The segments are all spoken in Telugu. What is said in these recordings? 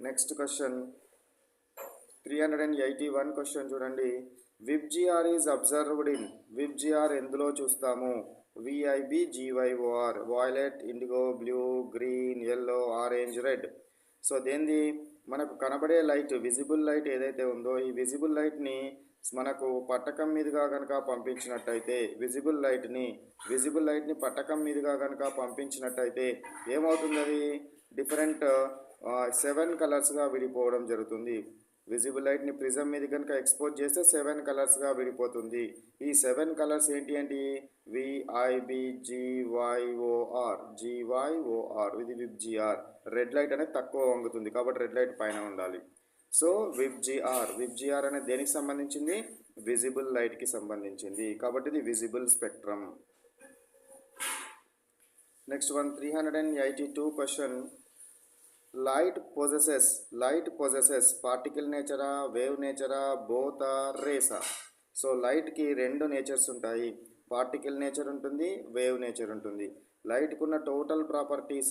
నెక్స్ట్ క్వశ్చన్ 381 క్వశ్చన్ చూడండి. VIBGYOR is observed in. VIBGYOR ఎందులో చూస్తాము? VIBGYOR, violet, indigo, blue, green, yellow, orange, red. So దేంది మనకు కనబడే లైట్, విజిబుల్ లైట్ ఏదైతే ఉందో ఈ విజిబుల్ లైట్ని మనకు పట్టకం మీదుగా కనుక పంపించినట్టయితే విజిబుల్ లైట్ని పట్టకం మీదుగా కనుక పంపించినట్టయితే ఏమవుతుంది? అది డిఫరెంట్ 7 కలర్స్గా విడిపోవడం జరుగుతుంది. విజిబుల్ లైట్ని ప్రిజం మీద కనుక ఎక్స్పోజ్ చేస్తే 7 కలర్స్గా విడిపోతుంది. ఈ 7 కలర్స్ ఏంటి? GYOR, ఇది విబ్జిఆర్. రెడ్ లైట్ అనేది తక్కువ వంగుతుంది కాబట్టి రెడ్ లైట్ పైన ఉండాలి. సో విబ్జిఆర్ అనేది దేనికి సంబంధించింది? విజిబుల్ లైట్కి సంబంధించింది కాబట్టి ఇది visible spectrum. Next 382 question. Light possesses particle నేచరా, వేవ్ నేచరా, బోత్ ఆర్ రేసా? సో లైట్కి 2 నేచర్స్ ఉంటాయి. పార్టికల్ నేచర్ ఉంటుంది, వేవ్ నేచర్ ఉంటుంది. లైట్కున్న టోటల్ ప్రాపర్టీస్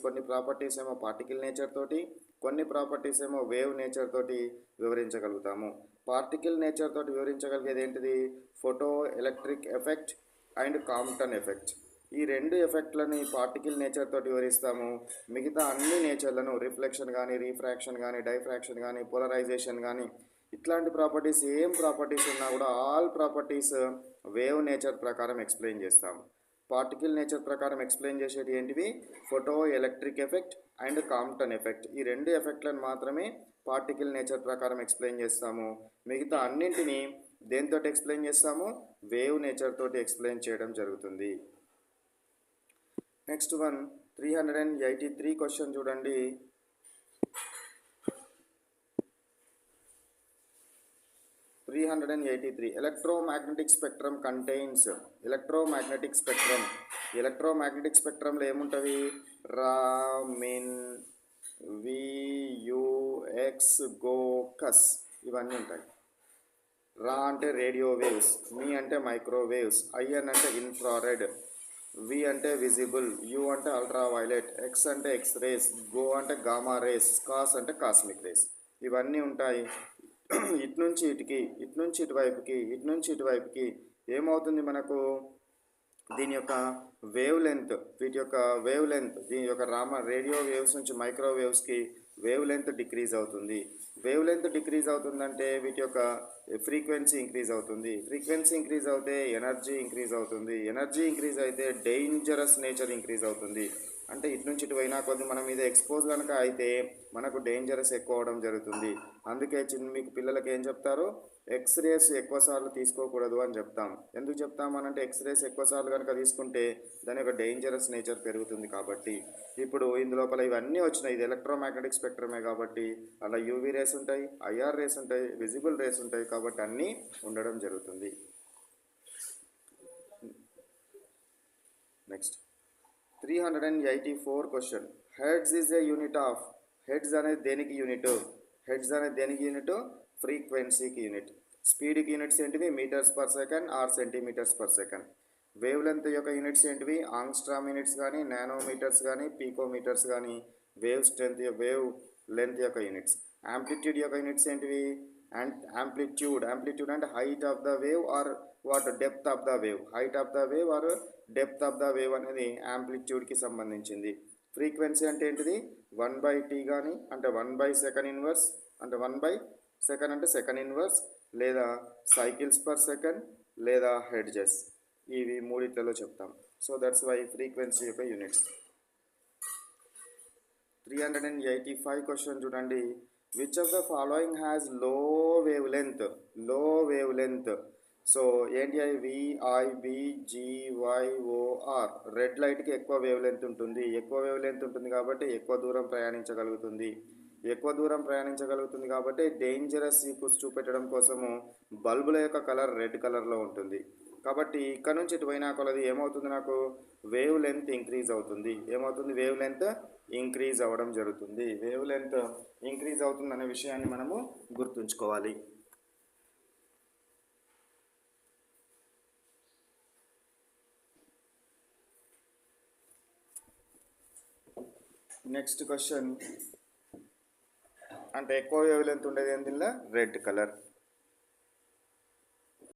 కొన్ని ప్రాపర్టీస్ ఏమో పార్టికల్ నేచర్ తోటి, కొన్ని ప్రాపర్టీస్ ఏమో వేవ్ నేచర్ తోటి వివరించగలుగుతాము. పార్టికల్ నేచర్ తోటి వివరించగలిగేది ఏంటిది? Photo electric effect and Compton effect. ఈ 2 ఎఫెక్ట్లని పార్టికల్ నేచర్ తోటి వివరిస్తాము. మిగతా అన్ని నేచర్లను రిఫ్లెక్షన్ కానీ, రీఫ్రాక్షన్ కానీ, డైఫ్రాక్షన్ కానీ, పోలరైజేషన్ కానీ ఇట్లాంటి ప్రాపర్టీస్ ఏం ప్రాపర్టీస్ ఉన్నా కూడా ఆల్ ప్రాపర్టీస్ వేవ్ నేచర్ ప్రకారం ఎక్స్ప్లెయిన్ చేస్తాము. పార్టికల్ నేచర్ ప్రకారం ఎక్స్ప్లెయిన్ చేసేది ఏంటివి? Photo electric effect and Compton effect. ఈ 2 ఎఫెక్ట్లను మాత్రమే పార్టికల్ నేచర్ ప్రకారం ఎక్స్ప్లెయిన్ చేస్తాము. మిగతా అన్నింటినీ దేంతో ఎక్స్ప్లెయిన్ చేస్తాము? వేవ్ నేచర్ తోటి ఎక్స్ప్లెయిన్ చేయడం జరుగుతుంది. నెక్స్ట్ 383 క్వశ్చన్ చూడండి. Electromagnetic spectrum contains. ఎలక్ట్రోమాగ్నెటిక్ స్పెక్ట్రమ్లో ఏముంటుంది? రామిన్, VUX, గోకస్ ఇవన్నీ ఉంటాయి. రా అంటే రేడియో వేవ్స్, మీ అంటే మైక్రోవేవ్స్, IN అంటే ఇన్ఫ్రారెడ్, V అంటే విజిబుల్, U అంటే అల్ట్రా వైలెట్, X అంటే ఎక్స్ రేస్, గో అంటే గామా రేస్, కాస్ అంటే కాస్మిక్ రేస్. ఇవన్నీ ఉంటాయి. ఇటు నుంచి ఇటువైపుకి ఏమవుతుంది మనకు? దీని యొక్క వేవ్ లెంత్, దీని యొక్క రేడియో వేవ్స్ నుంచి మైక్రోవేవ్స్కి వేవ్ లెంత్ డిక్రీజ్ అవుతుంది. వేవ్ లెంత్ డిక్రీజ్ అవుతుందంటే వీటి యొక్క ఫ్రీక్వెన్సీ ఇంక్రీజ్ అవుతుంది. ఫ్రీక్వెన్సీ ఇంక్రీజ్ అవుతే ఎనర్జీ ఇంక్రీజ్ అవుతుంది. ఎనర్జీ ఇంక్రీజ్ అయితే డేంజరస్ నేచర్ ఇంక్రీజ్ అవుతుంది. అంటే ఇటు నుంచి ఇటు అయినా కొద్ది మనం మీద ఎక్స్పోజ్ కనుక అయితే మనకు డేంజరస్ ఎక్కువ అవడం జరుగుతుంది. అందుకే మీకు పిల్లలకి ఏం చెప్తారు? ఎక్స్రేస్ ఎక్కువసార్లు తీసుకోకూడదు అని చెప్తాం. ఎందుకు చెప్తామనంటే ఎక్స్రేస్ ఎక్కువసార్లు కనుక తీసుకుంటే దాని యొక్క డేంజరస్ నేచర్ పెరుగుతుంది. కాబట్టి ఇప్పుడు ఇందులోపల ఇవన్నీ వచ్చినాయి. ఇది ఎలక్ట్రోమాగ్నెటిక్ స్పెక్ట్రమే కాబట్టి అలా UV రేస్ ఉంటాయి, IR రేస్ ఉంటాయి, విజిబుల్ రేస్ ఉంటాయి కాబట్టి అన్నీ ఉండడం జరుగుతుంది. Next 384 question. Hertz is a unit of. Hertz అనేది దేనికి యూనిట్? ఫ్రీక్వెన్సీకి యూనిట్. స్పీడ్కి యూనిట్స్ ఏంటివి? Metres per second or centimetres per second. Wavelength యొక్క యూనిట్స్ ఏంటివి? ఆంగ్స్ట్రామ్ యూనిట్స్ కానీ, నానోమీటర్స్ కానీ, పీకోమీటర్స్ కానీ వేవ్ లెంత్ యొక్క యూనిట్స్. యాంప్లిట్యూడ్ యొక్క యూనిట్స్ ఏంటివి? అండ్ యాంప్లిట్యూడ్ అంటే height of the wave or depth of the wave. Depth of the wave అనేది యాంప్లిట్యూడ్కి సంబంధించింది. ఫ్రీక్వెన్సీ అంటే ఏంటిది? 1/t కానీ, అంటే 1/second ఇన్వర్స్, అంటే 1/second అంటే సెకండ్ ఇన్వర్స్, లేదా సైకిల్స్ పర్ సెకండ్, లేదా హెర్ట్జెస్. ఇవి మూడిట్లలో చెప్తాం. సో దట్స్ వై ఫ్రీక్వెన్సీ యొక్క యూనిట్స్. 385 క్వశ్చన్ చూడండి. Which of the following has లో వేవ్ లెంత్? సో ఏంటి? VIBGYOR. రెడ్ లైట్కి ఎక్కువ వేవ్ లెంత్ ఉంటుంది. కాబట్టి ఎక్కువ దూరం ప్రయాణించగలుగుతుంది కాబట్టి డేంజరస్ చూపెట్టడం కోసము బల్బుల యొక్క కలర్ రెడ్ కలర్లో ఉంటుంది. కాబట్టి ఇక్కడ నుంచి ఇటు పోయినా కొలది ఏమవుతుంది? నాకు వేవ్ లెంత్ ఇంక్రీజ్ అవుతుంది. వేవ్ లెంత్ ఇంక్రీజ్ అవ్వడం జరుగుతుంది. వేవ్ లెంత్ ఇంక్రీజ్ అవుతుందనే విషయాన్ని మనము గుర్తుంచుకోవాలి. నెక్స్ట్ క్వశ్చన్ అంటే ఎక్కువ వేవ్ లెంత్ ఉండేది ఏంది, రెడ్ కలర్.